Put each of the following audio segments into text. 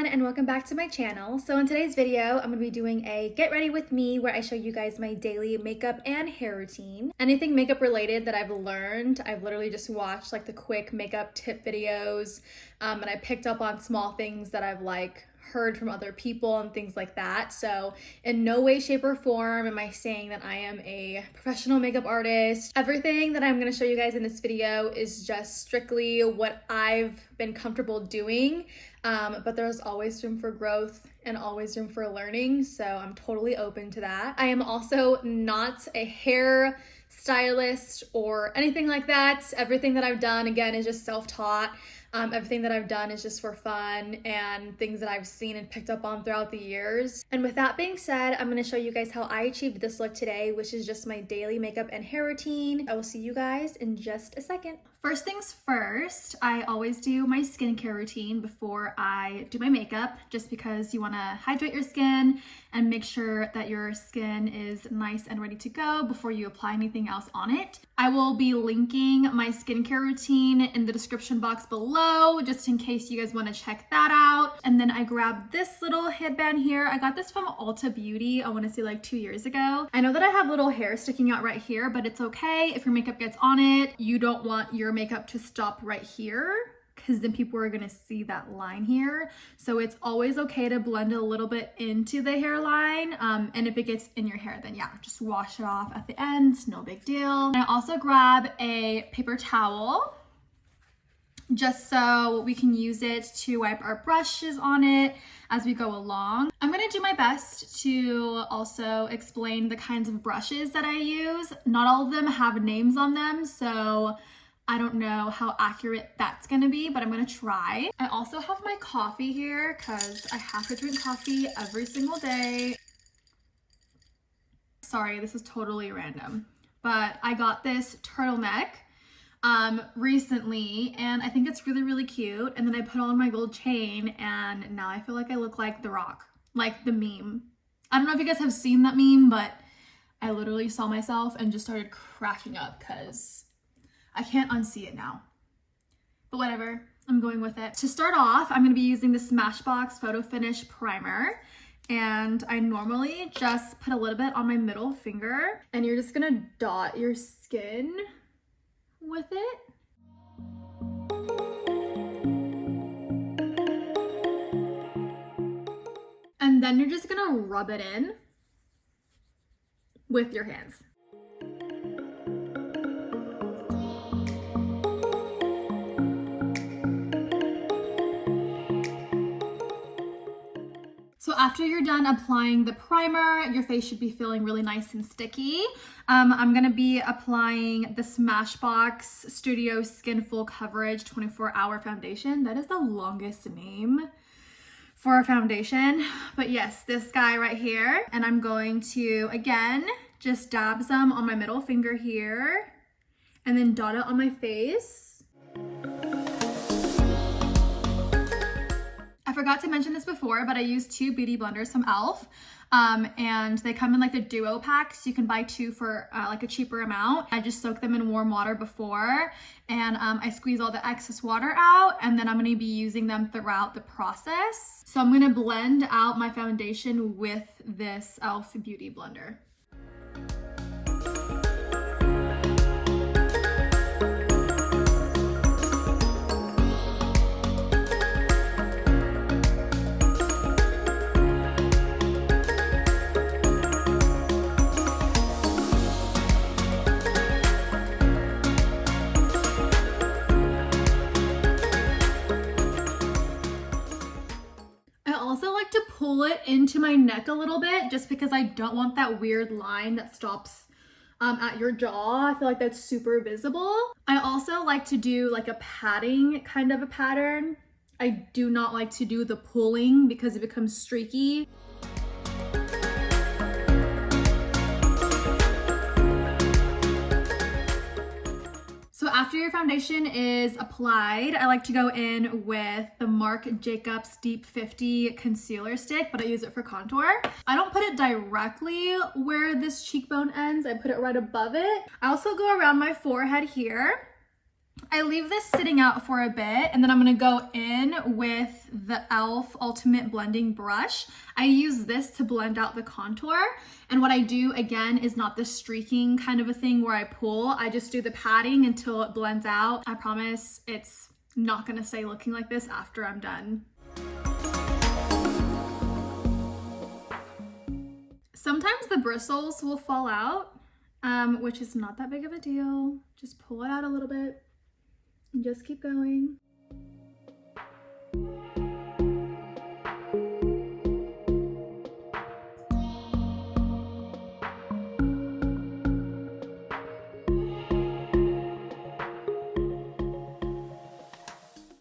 and welcome back to my channel. So in today's video, I'm going to be doing a get ready with me where I show you guys my daily makeup and hair routine. Anything makeup related that I've learned, I've literally just watched like the quick makeup tip videos and I picked up on small things that I've heard from other people and things like that. So in no way, shape, or form am I saying that I am a professional makeup artist. Everything that I'm going to show you guys in this video is just strictly what I've been comfortable doing, but there's always room for growth and always room for learning, so I'm totally open to that. I am also not a hair stylist or anything like that. Everything that I've done, again, is just self-taught. Everything that I've done is just for fun and things that I've seen and picked up on throughout the years. And with that being said, I'm going to show you guys how I achieved this look today, which is just my daily makeup and hair routine. I will see you guys in just a second. First things first, I always do my skincare routine before I do my makeup, just because you want to hydrate your skin and make sure that your skin is nice and ready to go before you apply anything else on it. I will be linking my skincare routine in the description box below, just in case you guys want to check that out. And then I grabbed this little headband here. I got this from Ulta Beauty, I want to say like 2 years ago. I know that I have little hair sticking out right here, but it's okay. If your makeup gets on it, you don't want your makeup to stop right here, because then people are gonna see that line here. So it's always okay to blend a little bit into the hairline. And if it gets in your hair, then yeah, just wash it off at the end, no big deal. And I also grab a paper towel, just so we can use it to wipe our brushes on it as we go along. I'm gonna do my best to also explain the kinds of brushes that I use. Not all of them have names on them, so I don't know how accurate that's gonna be, but I'm gonna try. I also have my coffee here because I have to drink coffee every single day. Sorry, this is totally random, but I got this turtleneck recently, and I think it's really, really cute. And then I put on my gold chain, and now I feel like I look like The Rock, like the meme. I don't know if you guys have seen that meme, but I literally saw myself and just started cracking up because I can't unsee it now. But whatever, I'm going with it. To start off, I'm gonna be using the Smashbox Photo Finish Primer. And I normally just put a little bit on my middle finger, and you're just gonna dot your skin with it. And then you're just gonna rub it in with your hands. So after you're done applying the primer, your face should be feeling really nice and sticky. I'm gonna be applying the Smashbox Studio Skin Full Coverage 24-Hour Foundation. That is the longest name for a foundation, but yes, this guy right here. And I'm going to, again, just dab some on my middle finger here and then dot it on my face. I forgot to mention this before, but I use 2 beauty blenders from e.l.f. And they come in like the duo pack, so you can buy 2 for like a cheaper amount. I just soak them in warm water before, and I squeeze all the excess water out, and then I'm gonna be using them throughout the process. So I'm gonna blend out my foundation with this e.l.f. beauty blender. Pull it into my neck a little bit, just because I don't want that weird line that stops at your jaw. I feel like that's super visible. I also like to do like a patting kind of a pattern. I do not like to do the pulling because it becomes streaky. So after your foundation is applied, I like to go in with the Marc Jacobs Deep 50 concealer stick, but I use it for contour. I don't put it directly where this cheekbone ends. I put it right above it. I also go around my forehead here I leave this sitting out for a bit, and then I'm gonna go in with the e.l.f. Ultimate Blending Brush. I use this to blend out the contour, and what I do again is not the streaking kind of a thing where I pull. I just do the patting until it blends out. I promise it's not gonna stay looking like this after I'm done. Sometimes the bristles will fall out, which is not that big of a deal. Just pull it out a little bit and just keep going.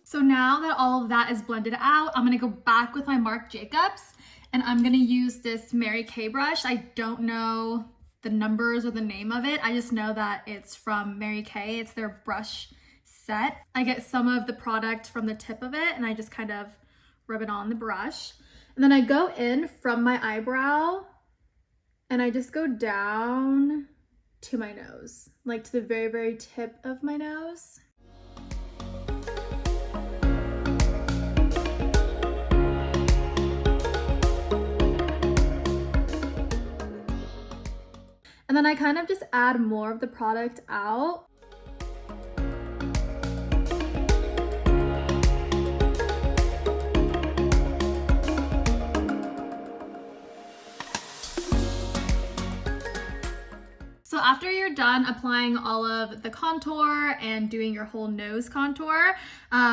So now that all of that is blended out, I'm gonna go back with my Marc Jacobs, and I'm gonna use this Mary Kay brush. I don't know the numbers or the name of it. I just know that it's from Mary Kay. It's their brush set. I get some of the product from the tip of it, and I just kind of rub it on the brush. And then I go in from my eyebrow, and I just go down to my nose, like to the very, very tip of my nose. And then I kind of just add more of the product out. So after you're done applying all of the contour and doing your whole nose contour,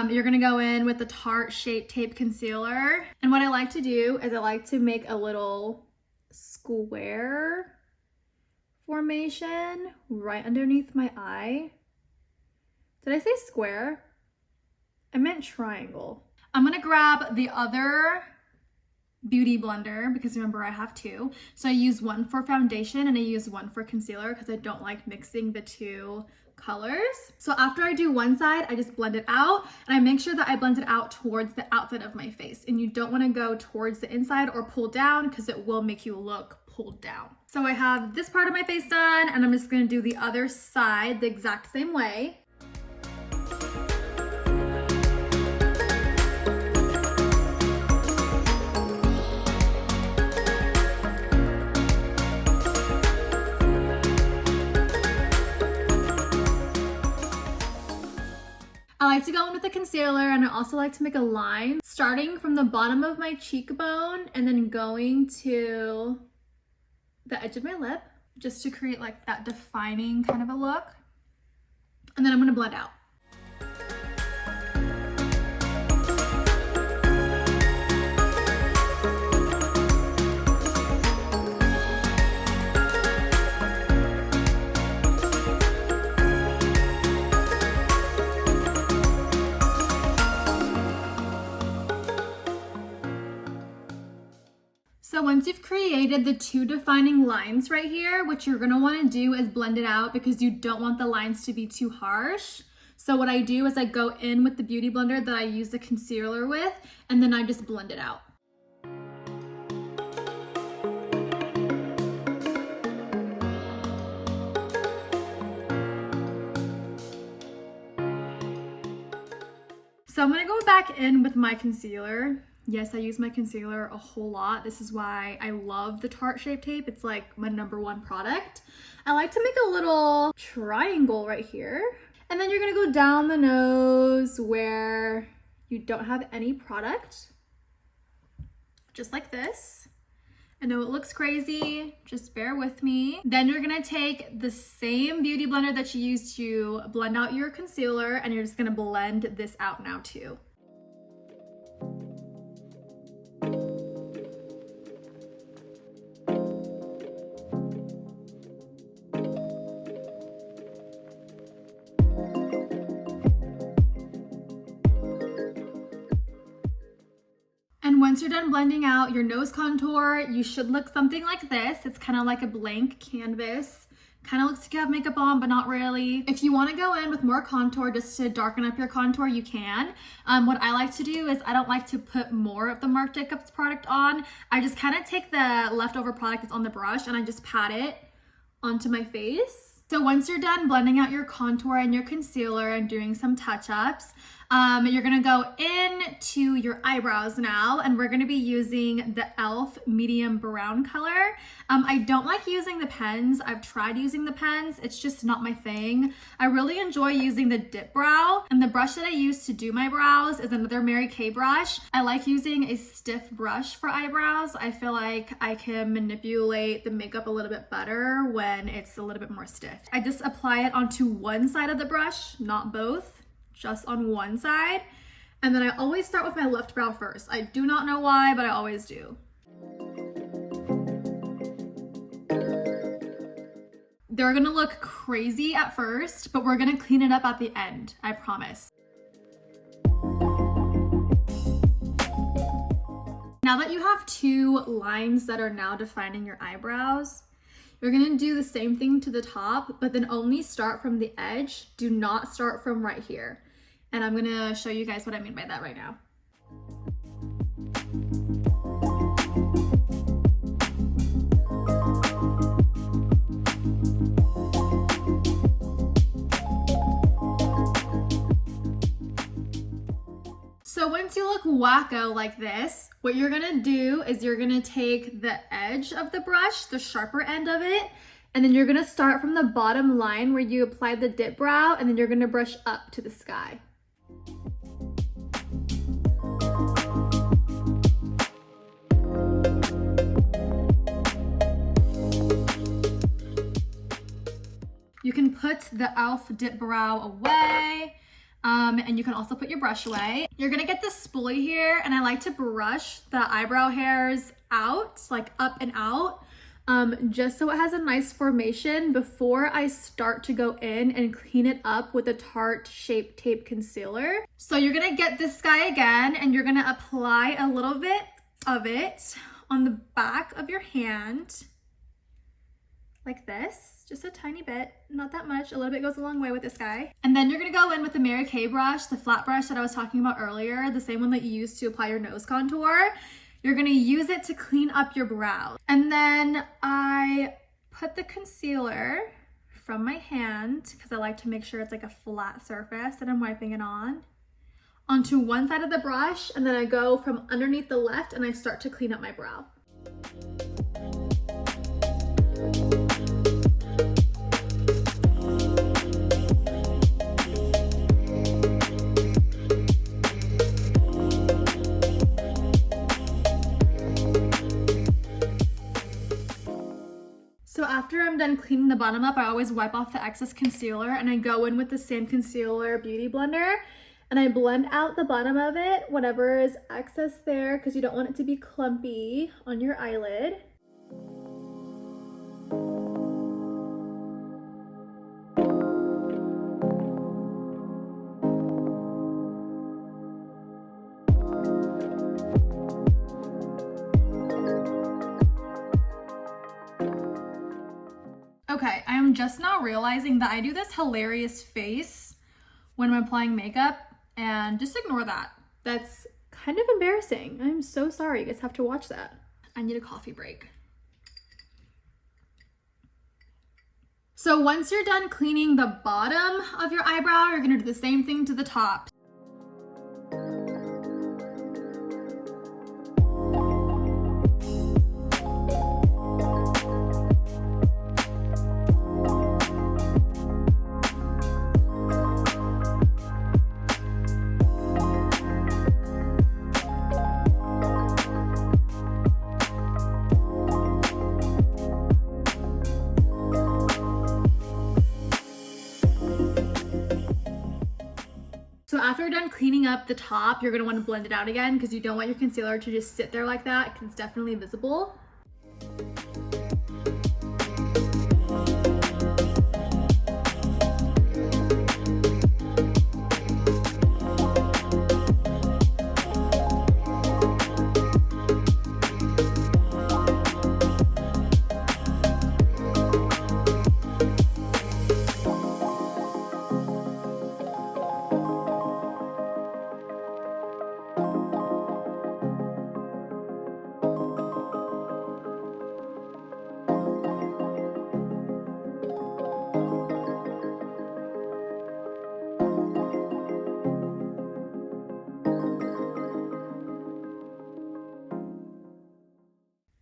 you're gonna go in with the Tarte Shape Tape Concealer. And what I like to do is I like to make a little square formation right underneath my eye. Did I say square? I meant triangle. I'm gonna grab the other beauty blender because remember I have two. So I use one for foundation and I use one for concealer because I don't like mixing the two colors. So after I do one side, I just blend it out, and I make sure that I blend it out towards the outside of my face. And you don't want to go towards the inside or pull down because it will make you look pulled down. So I have this part of my face done, and I'm just going to do the other side the exact same way. I like to go in with the concealer, and I also like to make a line starting from the bottom of my cheekbone and then going to the edge of my lip just to create like that defining kind of a look. And then I'm gonna blend out. So once you've created the two defining lines right here, what you're gonna wanna do is blend it out because you don't want the lines to be too harsh. So what I do is I go in with the beauty blender that I use the concealer with, and then I just blend it out. So I'm gonna go back in with my concealer. Yes, I use my concealer a whole lot. This is why I love the Tarte Shape Tape. It's like my #1 product. I like to make a little triangle right here. And then you're gonna go down the nose where you don't have any product. Just like this. I know it looks crazy, just bear with me. Then you're gonna take the same beauty blender that you used to blend out your concealer, and you're just gonna blend this out now too. Once you're done blending out your nose contour, you should look something like this. It's kind of like a blank canvas. Kind of looks like you have makeup on, but not really. If you want to go in with more contour just to darken up your contour, you can. What I like to do is I don't like to put more of the Marc Jacobs product on. I just kind of take the leftover product that's on the brush and I just pat it onto my face. So once you're done blending out your contour and your concealer and doing some touch-ups, you're gonna go into your eyebrows now, and we're gonna be using the e.l.f. medium brown color. I don't like using the pens. I've tried using the pens. It's just not my thing. I really enjoy using the dip brow, and the brush that I use to do my brows is another Mary Kay brush. I like using a stiff brush for eyebrows. I feel like I can manipulate the makeup a little bit better when it's a little bit more stiff. I just apply it onto one side of the brush, not both, just on one side. And then I always start with my left brow first. I do not know why, but I always do. They're gonna look crazy at first, but we're gonna clean it up at the end, I promise. Now that you have two lines that are now defining your eyebrows, you're gonna do the same thing to the top, but then only start from the edge. Do not start from right here. And I'm gonna show you guys what I mean by that right now. So once you look wacko like this, what you're gonna do is you're gonna take the edge of the brush, the sharper end of it, and then you're gonna start from the bottom line where you applied the dip brow, and then you're gonna brush up to the sky. You can put the e.l.f. dip brow away. And you can also put your brush away. You're gonna get this spoolie here, and I like to brush the eyebrow hairs out, like up and out, just so it has a nice formation before I start to go in and clean it up with a Tarte Shape Tape Concealer. So you're gonna get this guy again, and you're gonna apply a little bit of it on the back of your hand, like this, just a tiny bit, not that much. A little bit goes a long way with this guy. And then you're gonna go in with the Mary Kay brush, the flat brush that I was talking about earlier, the same one that you used to apply your nose contour. You're gonna use it to clean up your brows. And then I put the concealer from my hand, because I like to make sure it's like a flat surface that I'm wiping it on, onto one side of the brush, and then I go from underneath the left and I start to clean up my brow. So after I'm done cleaning the bottom up, I always wipe off the excess concealer, and I go in with the same concealer beauty blender, and I blend out the bottom of it, whatever is excess there, because you don't want it to be clumpy on your eyelid. Okay, I am just now realizing that I do this hilarious face when I'm applying makeup, and just ignore that. That's kind of embarrassing. I'm so sorry. You guys have to watch that. I need a coffee break. So once you're done cleaning the bottom of your eyebrow, you're gonna do the same thing to the top. So after you're done cleaning up the top, you're gonna wanna blend it out again, because you don't want your concealer to just sit there like that, because it's definitely visible.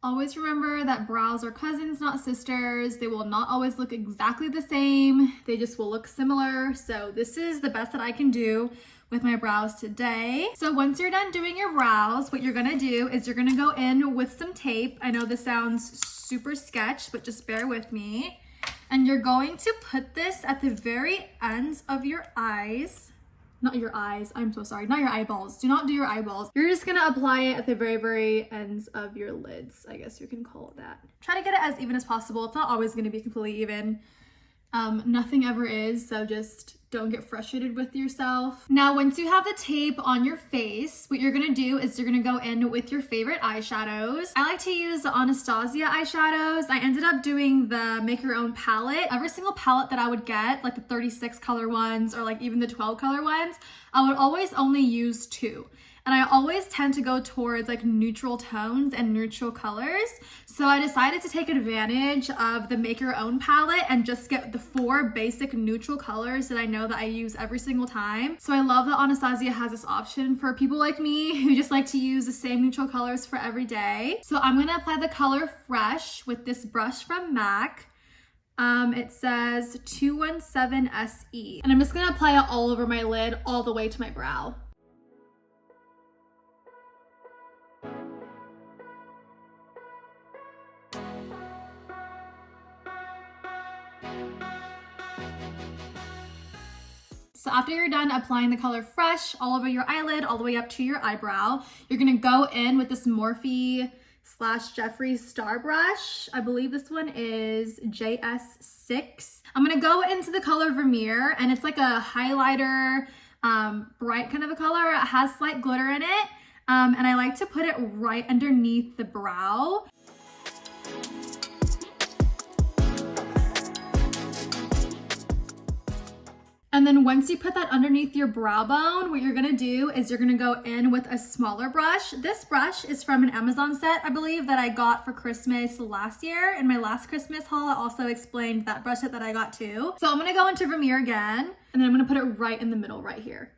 Always remember that brows are cousins, not sisters. They will not always look exactly the same. They just will look similar. So this is the best that I can do with my brows today. So once you're done doing your brows, what you're gonna do is you're gonna go in with some tape. I know this sounds super sketch, but just bear with me. And you're going to put this at the very ends of your eyes. Not your eyes, I'm so sorry, not your eyeballs. Do not do your eyeballs. You're just gonna apply it at the very, very ends of your lids. I guess you can call it that. Try to get it as even as possible. It's not always gonna be completely even. Nothing ever is, so just don't get frustrated with yourself. Now, once you have the tape on your face, what you're gonna do is you're gonna go in with your favorite eyeshadows. I like to use the Anastasia eyeshadows. I ended up doing the make your own palette. Every single palette that I would get, like the 36 color ones or like even the 12 color ones, I would always only use 2. And I always tend to go towards like neutral tones and neutral colors. So I decided to take advantage of the make your own palette and just get the 4 basic neutral colors that I know that I use every single time. So I love that Anastasia has this option for people like me who just like to use the same neutral colors for every day. So I'm gonna apply the color Fresh with this brush from MAC. It says 217 SE. And I'm just gonna apply it all over my lid, all the way to my brow. So after you're done applying the color Fresh all over your eyelid, all the way up to your eyebrow, you're gonna go in with this Morphe / Jeffree Star brush. I believe this one is JS6. I'm gonna go into the color Vermeer, and it's like a highlighter, bright kind of a color. It has slight glitter in it, and I like to put it right underneath the brow. And then once you put that underneath your brow bone, what you're gonna do is you're gonna go in with a smaller brush. This brush is from an Amazon set, I believe, that I got for Christmas last year. In my last Christmas haul, I also explained that brush set that I got too. So I'm gonna go into Vermeer again, and then I'm gonna put it right in the middle right here.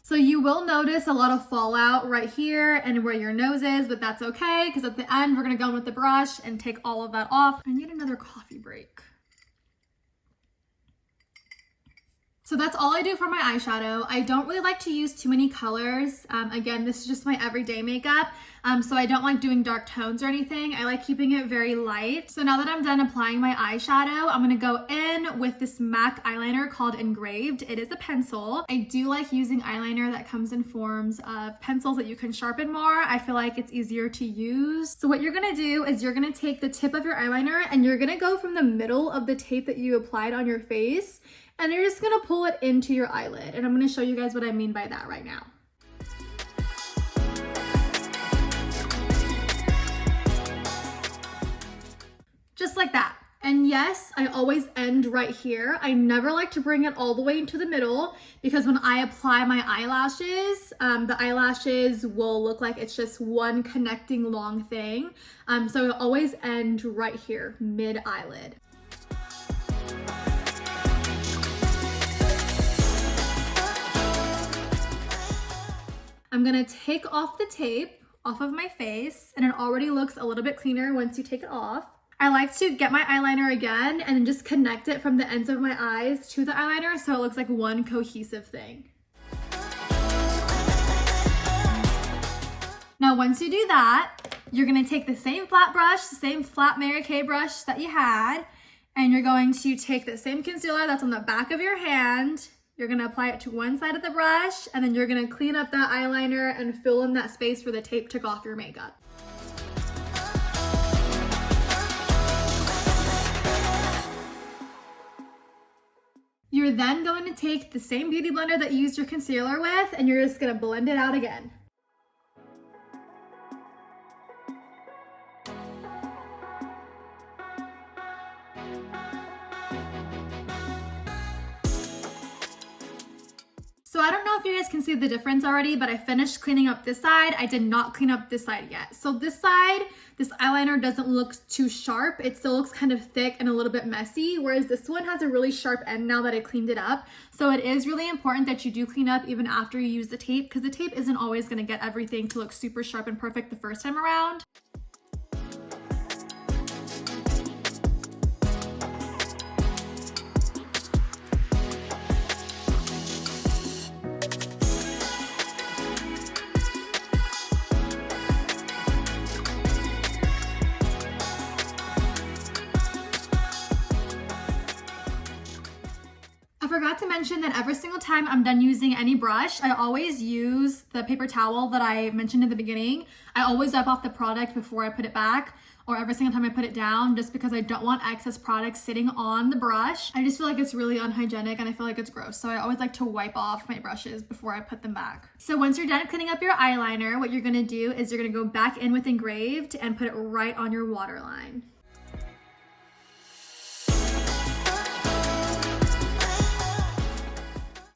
So you will notice a lot of fallout right here and where your nose is, but that's okay, because at the end, we're gonna go in with the brush and take all of that off. I need another coffee break. So that's all I do for my eyeshadow. I don't really like to use too many colors. Again, this is just my everyday makeup. So I don't like doing dark tones or anything. I like keeping it very light. So now that I'm done applying my eyeshadow, I'm gonna go in with this MAC eyeliner called Engraved. It is a pencil. I do like using eyeliner that comes in forms of pencils that you can sharpen more. I feel like it's easier to use. So what you're gonna do is you're gonna take the tip of your eyeliner and you're gonna go from the middle of the tape that you applied on your face, and you're just gonna pull it into your eyelid. And I'm gonna show you guys what I mean by that right now. Just like that. And yes, I always end right here. I never like to bring it all the way into the middle, because when I apply my eyelashes, the eyelashes will look like it's just one connecting long thing. So I always end right here, mid eyelid. I'm gonna take off the tape off of my face, and it already looks a little bit cleaner once you take it off. I like to get my eyeliner again and just connect it from the ends of my eyes to the eyeliner so it looks like one cohesive thing. Now, once you do that, you're gonna take the same flat brush, the same flat Mary Kay brush that you had, and you're going to take the same concealer that's on the back of your hand. You're gonna apply it to one side of the brush, and then you're gonna clean up that eyeliner and fill in that space where the tape took off your makeup. You're then going to take the same beauty blender that you used your concealer with, and you're just gonna blend it out again. So So I don't know if you guys can see the difference already, but I finished cleaning up this side. I did not clean up this side yet. So this side, this eyeliner doesn't look too sharp. It still looks kind of thick and a little bit messy, whereas this one has a really sharp end now that I cleaned it up. So it is really important that you do clean up even after you use the tape, because the tape isn't always gonna get everything to look super sharp and perfect the first time around. I forgot to mention that every single time I'm done using any brush, I always use the paper towel that I mentioned in the beginning. I always wipe off the product before I put it back, or every single time I put it down, just because I don't want excess product sitting on the brush. I just feel like it's really unhygienic and I feel like it's gross. So I always like to wipe off my brushes before I put them back. So once you're done cleaning up your eyeliner, what you're gonna do is you're gonna go back in with engraved and put it right on your waterline.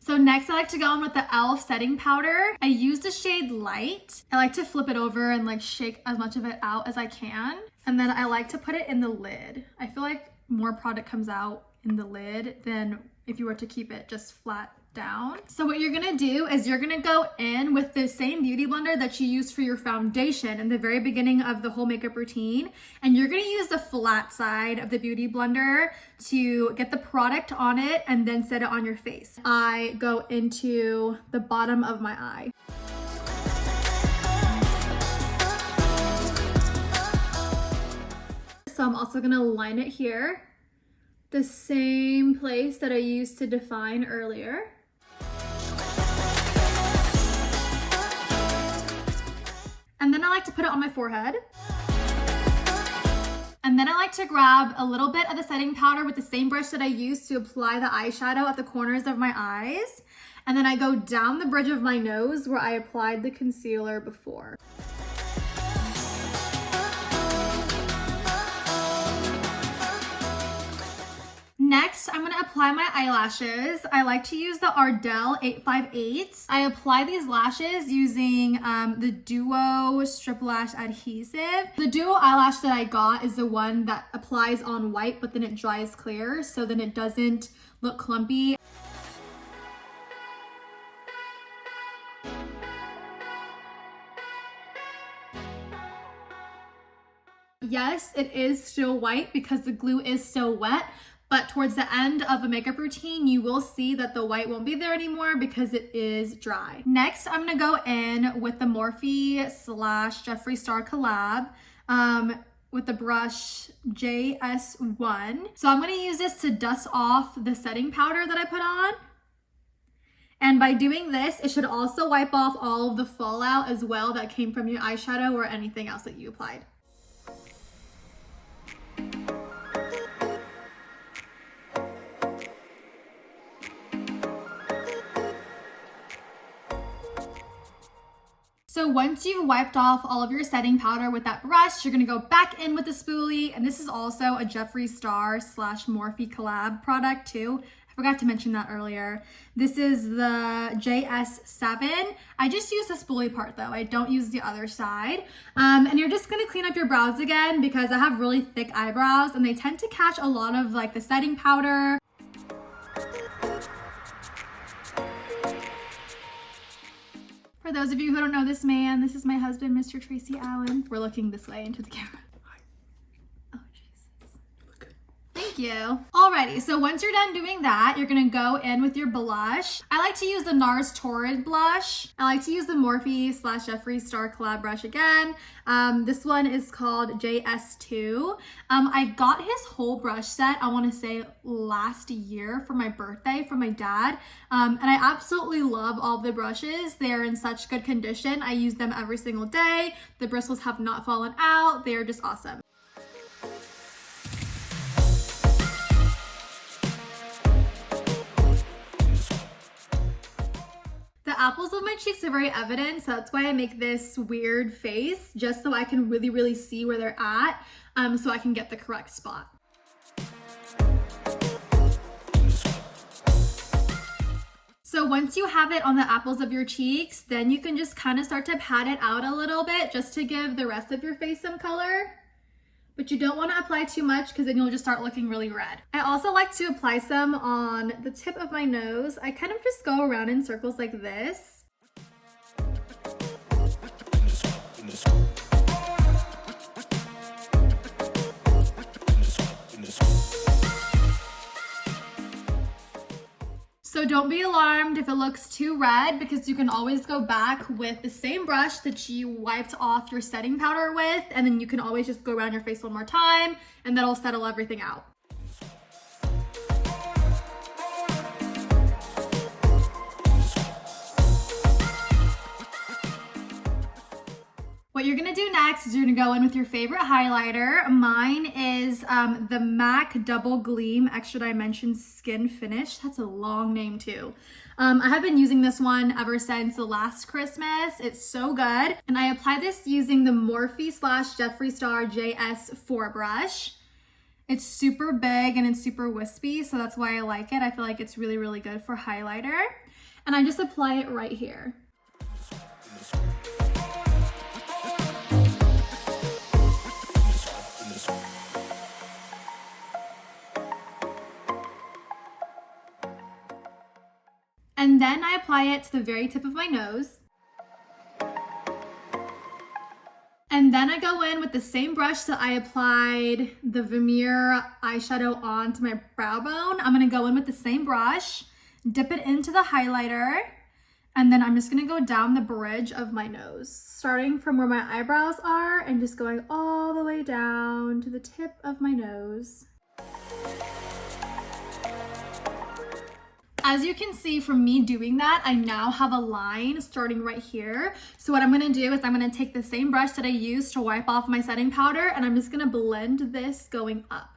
So next I like to go in with the e.l.f. setting powder. I use the shade Light. I like to flip it over and like shake as much of it out as I can. And then I like to put it in the lid. I feel like more product comes out in the lid than if you were to keep it just flat down. So what you're gonna do is you're gonna go in with the same beauty blender that you use for your foundation in the very beginning of the whole makeup routine, and you're gonna use the flat side of the beauty blender to get the product on it and then set it on your face. I go into the bottom of my eye. So I'm also gonna line it here, the same place that I used to define earlier. And then I like to put it on my forehead. And then I like to grab a little bit of the setting powder with the same brush that I used to apply the eyeshadow at the corners of my eyes. And then I go down the bridge of my nose where I applied the concealer before. Next, I'm gonna apply my eyelashes. I like to use the Ardell 858. I apply these lashes using the Duo Strip Lash Adhesive. The Duo eyelash that I got is the one that applies on white, but then it dries clear, so then it doesn't look clumpy. Yes, it is still white because the glue is still wet, but towards the end of a makeup routine, you will see that the white won't be there anymore because it is dry. Next, I'm gonna go in with the Morphe / Jeffree Star collab with the brush JS1. So I'm gonna use this to dust off the setting powder that I put on. And by doing this, it should also wipe off all of the fallout as well that came from your eyeshadow or anything else that you applied. So once you've wiped off all of your setting powder with that brush, you're gonna go back in with the spoolie, and this is also a Jeffree Star / Morphe collab product too. I forgot to mention that earlier. This is the JS7. I just use the spoolie part though. I don't use the other side. And you're just gonna clean up your brows again because I have really thick eyebrows and they tend to catch a lot of like the setting powder. For those of you who don't know this man, this is my husband, Mr. Tracy Allen. We're looking this way into the camera. Oh, Jesus. Thank you. Alrighty, so once you're done doing that, you're gonna go in with your blush. I like to use the NARS Torrid blush. I like to use the Morphe / Jeffree Star collab brush again. This one is called JS2. I got his whole brush set, I wanna say last year for my birthday from my dad. And I absolutely love all the brushes. They're in such good condition. I use them every single day. The bristles have not fallen out. They're just awesome. The apples of my cheeks are very evident, so that's why I make this weird face, just so I can really see where they're at, so I can get the correct spot. So once you have it on the apples of your cheeks, then you can just kind of start to pat it out a little bit just to give the rest of your face some color. But you don't want to apply too much because then you'll just start looking really red. I also like to apply some on the tip of my nose. I kind of just go around in circles like this. So don't be alarmed if it looks too red, because you can always go back with the same brush that you wiped off your setting powder with, and then you can always just go around your face one more time and that'll settle everything out. What you're gonna do next is you're gonna go in with your favorite highlighter. Mine is the MAC Double Gleam Extra Dimension Skin Finish. That's a long name too. I have been using this one ever since the last Christmas. It's so good. And I apply this using the Morphe / Jeffree Star JS4 brush. It's super big and it's super wispy, so that's why I like it. I feel like it's really, really good for highlighter. And I just apply it right here. And then I apply it to the very tip of my nose. And then I go in with the same brush that I applied the Vermeer eyeshadow onto my brow bone. I'm gonna go in with the same brush, dip it into the highlighter, and then I'm just gonna go down the bridge of my nose, starting from where my eyebrows are and just going all the way down to the tip of my nose. As you can see from me doing that, I now have a line starting right here. So what I'm gonna do is I'm gonna take the same brush that I used to wipe off my setting powder, and I'm just gonna blend this going up.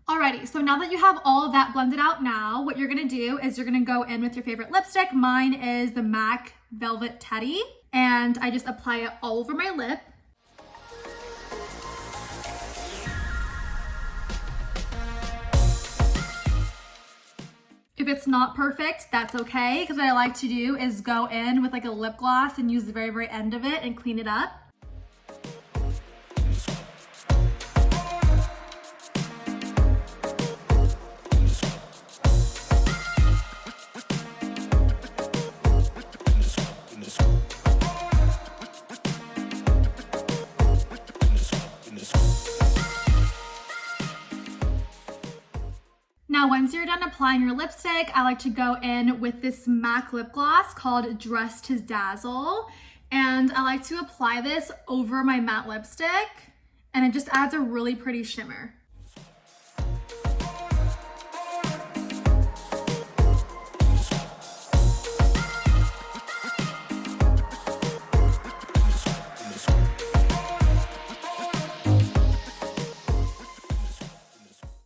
Alrighty, so now that you have all of that blended out now, what you're gonna do is you're gonna go in with your favorite lipstick. Mine is the MAC Velvet Teddy, and I just apply it all over my lip. If it's not perfect, that's okay, because what I like to do is go in with like a lip gloss and use the very, very end of it and clean it up. Now, once you're done applying your lipstick, I like to go in with this MAC lip gloss called Dress to Dazzle. And I like to apply this over my matte lipstick, and it just adds a really pretty shimmer.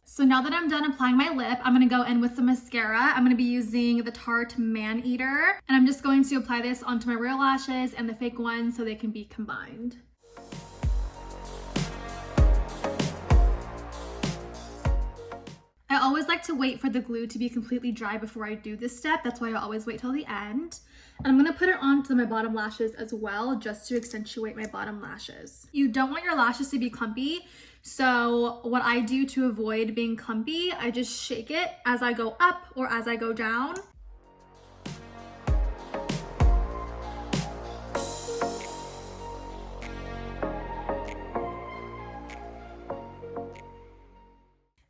So now that I'm done applying my lip, I'm gonna go in with some mascara. I'm gonna be using the Tarte Man Eater, and I'm just going to apply this onto my real lashes and the fake ones so they can be combined. I always like to wait for the glue to be completely dry before I do this step. That's why I always wait till the end. And I'm gonna put it onto my bottom lashes as well, just to accentuate my bottom lashes. You don't want your lashes to be clumpy, so what I do to avoid being clumpy, I just shake it as I go up or as I go down.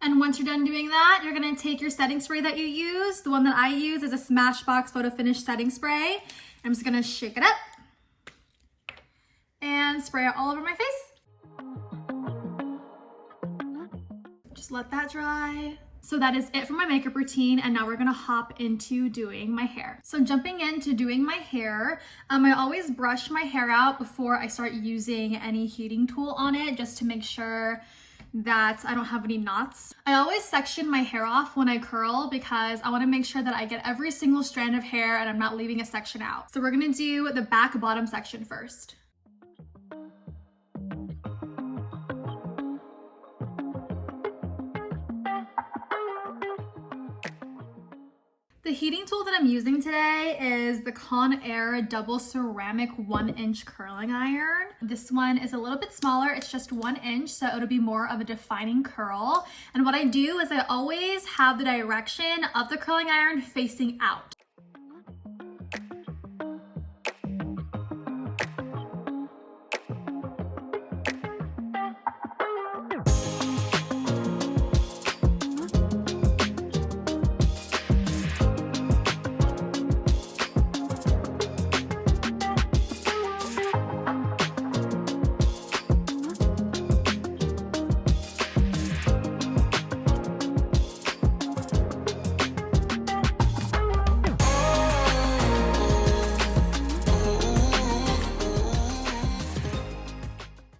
And once you're done doing that, you're gonna take your setting spray that you use. The one that I use is a Smashbox Photo Finish setting spray. I'm just gonna shake it up and spray it all over my face. Just let that dry. So that is it for my makeup routine, and now we're gonna hop into doing my hair. So jumping into doing my hair, I always brush my hair out before I start using any heating tool on it, just to make sure that I don't have any knots. I always section my hair off when I curl because I want to make sure that I get every single strand of hair and I'm not leaving a section out. So we're gonna do the back bottom section first. The heating tool that I'm using today is the Conair double ceramic 1-inch curling iron. This one is a little bit smaller, it's just 1 inch, so it'll be more of a defining curl. And what I do is I always have the direction of the curling iron facing out.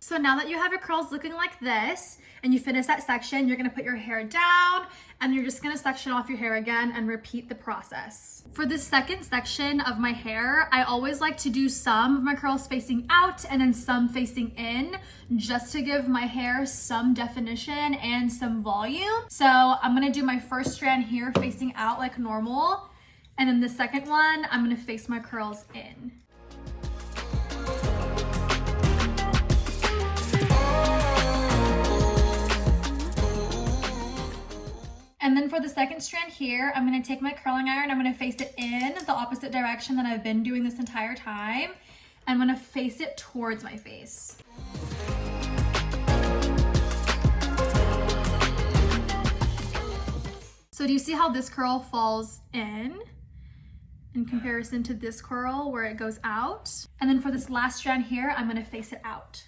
So now that you have your curls looking like this and you finish that section, you're gonna put your hair down and you're just gonna section off your hair again and repeat the process. For the second section of my hair, I always like to do some of my curls facing out and then some facing in, just to give my hair some definition and some volume. So I'm gonna do my first strand here facing out like normal, and then the second one, I'm gonna face my curls in. And then for the second strand here, I'm gonna take my curling iron, I'm gonna face it in the opposite direction that I've been doing this entire time. I'm gonna face it towards my face. So do you see how this curl falls in comparison to this curl where it goes out? And then for this last strand here, I'm gonna face it out.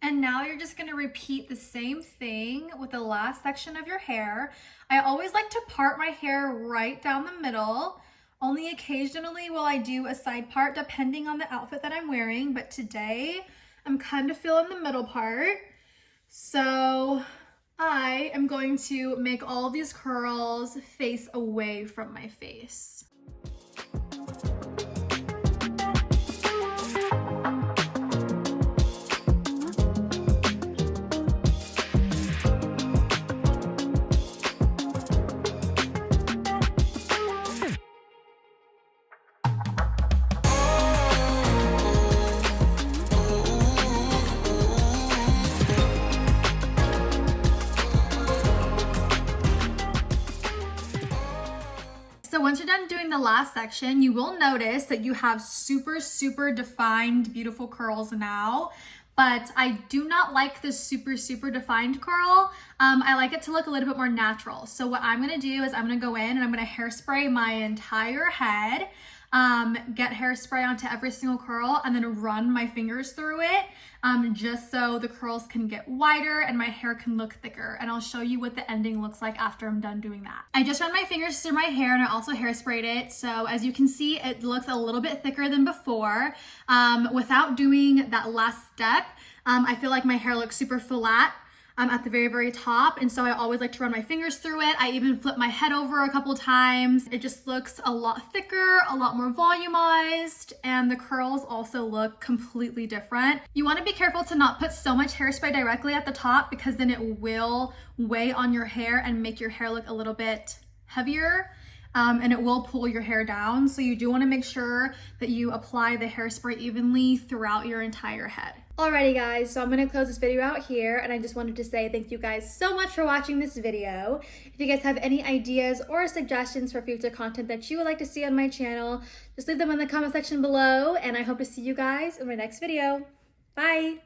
And now you're just gonna repeat the same thing with the last section of your hair. I always like to part my hair right down the middle. Only occasionally will I do a side part depending on the outfit that I'm wearing, but today I'm kind of feeling the middle part. So I am going to make all these curls face away from my face. So once you're done doing the last section, you will notice that you have super defined, beautiful curls now. But I do not like this super defined curl. I like it to look a little bit more natural. So what I'm gonna do is I'm gonna go in and I'm gonna hairspray my entire head, get hairspray onto every single curl, and then run my fingers through it, just so the curls can get wider and my hair can look thicker. And I'll show you what the ending looks like after I'm done doing that. I just ran my fingers through my hair and I also hairsprayed it. So as you can see, it looks a little bit thicker than before. Without doing that last step, I feel like my hair looks super flat at the very top, and so I always like to run my fingers through it. I even flip my head over a couple times. It just looks a lot thicker, a lot more volumized, and the curls also look completely different. You want to be careful to not put so much hairspray directly at the top, because then it will weigh on your hair and make your hair look a little bit heavier. And it will pull your hair down. So you do want to make sure that you apply the hairspray evenly throughout your entire head. Alrighty guys, so I'm going to close this video out here, and I just wanted to say thank you guys so much for watching this video. If you guys have any ideas or suggestions for future content that you would like to see on my channel, just leave them in the comment section below, and I hope to see you guys in my next video. Bye!